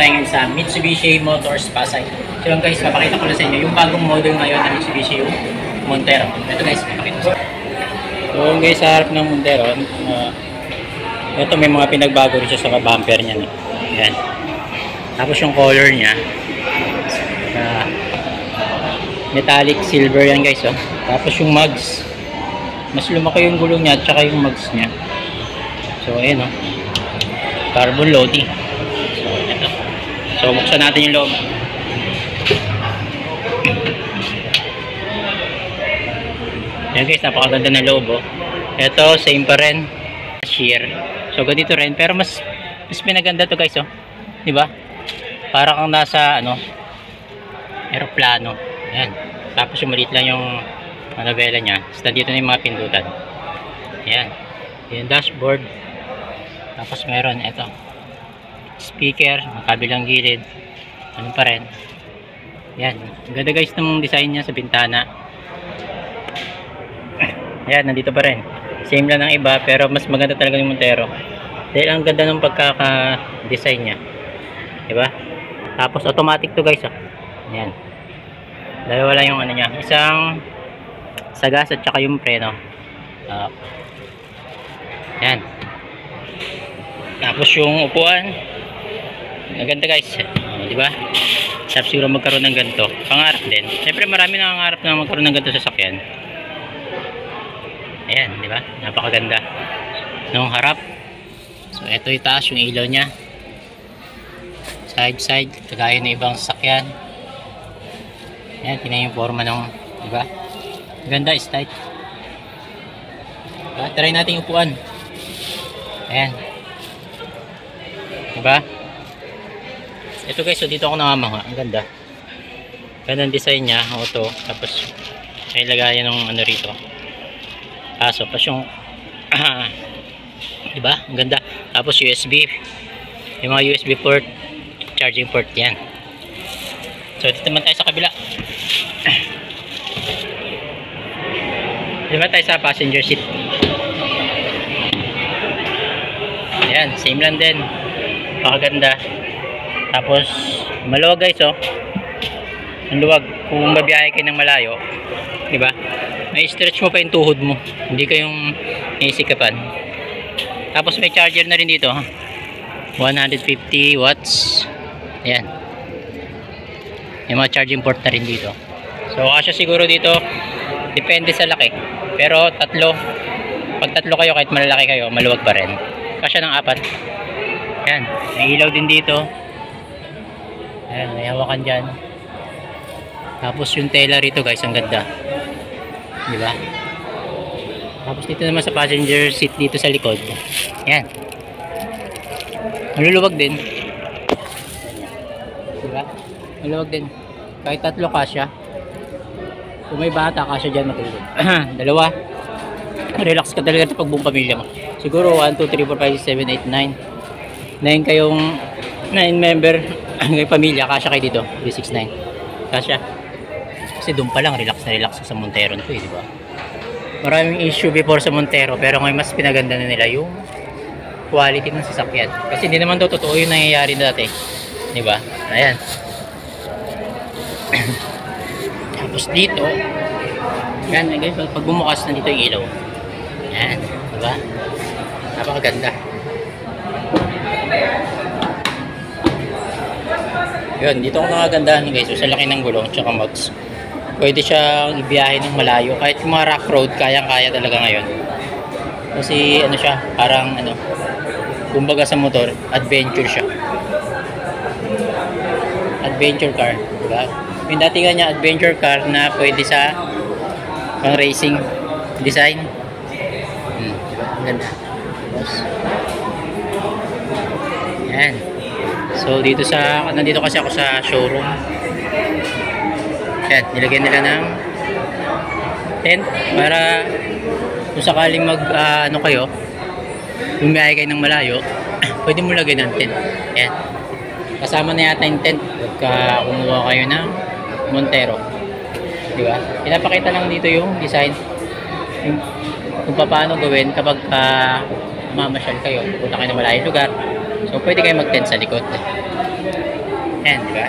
tayo ngayon sa Mitsubishi Motors Pasay. So yun guys, papakita ko na sa inyo yung bagong model ngayon ng Mitsubishi, yung Montero. Ito guys, papakita ko sa inyo. So yun guys, sa harap ng Montero, ito may mga pinagbago rin siya sa bumper niya. No? Yan. Tapos yung color niya, metallic silver yan guys. Oh. Tapos yung mugs, mas lumaki yung gulong niya at saka yung mugs niya. So ayan oh. Carbon loading. So ito. So buksan natin yung loob. Ayan guys, napakaganda ng loob oh. Ito same pa rin. Sheer. So ganito rin pero mas pinaganda to guys oh. 'Di ba? Para kang nasa ano, eroplano. Ayan. Tapos yung maliit lang yung manabela niya. Basta dito na yung mga pindutan. Ayan. Yung dashboard. Tapos meron ito. Speaker. Ang kabilang gilid. Ano pa rin. Ayan. Ganda guys ng design niya sa bintana. Ayan. Nandito pa rin. Same lang ng iba. Pero mas maganda talaga yung Montero. Dahil ang ganda ng pagkaka-design niya. Diba? Tapos automatic to guys. Oh. Ayan. Dalawa lang yung ano niya. Isang sagas at saka yung preno. Yan. Tapos yung upuan. Maganda guys. Diba? Sarap siguro magkaroon ng ganito. Pangarap din. Siyempre marami nangangarap na magkaroon ng ganito sa sasakyan. Ayan. Diba? Napakaganda. Nung harap. So ito yung taas. Yung ilaw niya. Side. Kagaya ng ibang sasakyan. Ayan, tingnan yung forma ng, diba? Ganda, is tight. Diba? Try natin yung upuan. Ayan. Diba? Ito guys, so dito ako namamaha. Ang ganda. Ganda ang design niya, auto. Tapos, may lagayan ng ano rito. Kaso, pas yung, diba? Ang ganda. Tapos USB. Yung mga USB port, charging port yan. So dito naman tayo sa kabila. Dito naman tayo sa passenger seat. Ayan, same lang din. Pakaganda. Tapos maluwag guys oh. Ang luwag. Kung mabiyahe kayo ng malayo, diba? May stretch mo pa yung tuhod mo. Hindi kayong isikapan. Tapos may charger na rin dito. 150 watts. Ayan. May mga charging port na rin dito. So kasya siguro dito, depende sa laki. Pero tatlo, pag tatlo kayo kahit malalaki kayo, maluwag pa rin. Kasya ng 4. Yan, may ilaw din dito. Ayan, may hawakan dyan. Tapos yung tela rito guys, ang ganda. Diba? Tapos dito naman sa passenger seat dito sa likod. Yan. Maluluwag din. Diba? Maluluwag din. Kahit tatlo kasya. Kung may bata kasya dyan matulog. Dalawa. Relax ka talaga sa pagbuong pamilya mo. Siguro 1, 2, 3, 4, 5, 6, 7, 8, 9. 9 kayong 9 member ng pamilya. Kasya kayo dito. 3, 6, 9. Kasya. Kasi doon pa lang relax na relax sa Montero ko eh, diba? Maraming issue before sa Montero. Pero ngayon mas pinaganda na nila yung quality ng sasakyan. Kasi hindi naman daw totoo yung nangyayari dati. Diba? Ayan. Tapos dito yan guys, pag bumukas nandito yung ilaw. Yan, diba? Napakaganda. Yun, dito ako nakagandahan guys. So, sa laki ng gulong tsaka mugs, pwede siyang ibiyahe ng malayo. Kahit yung mga rock road, kayang-kaya talaga ngayon. Kasi ano siya, parang ano, kumbaga sa motor, adventure siya. Adventure car, diba? Yung datingan niya adventure car na pwede sa pang racing design. Ganda. Yan. So dito nandito kasi ako sa showroom. Yan, nilagyan nila ng tent para kung sakaling ano kayo, bumiyahe kayo ng malayo, pwede mo lagyan ng tent. Yan. Kasama na yata yung tent pagka kumuha kayo ng Montero. Diba? Pinapakita lang dito yung design. Kung paano gawin kapag mamasyal kayo. Punta kayo ng malayong lugar. So, pwede kayo mag-tent sa likod. Yan, di ba?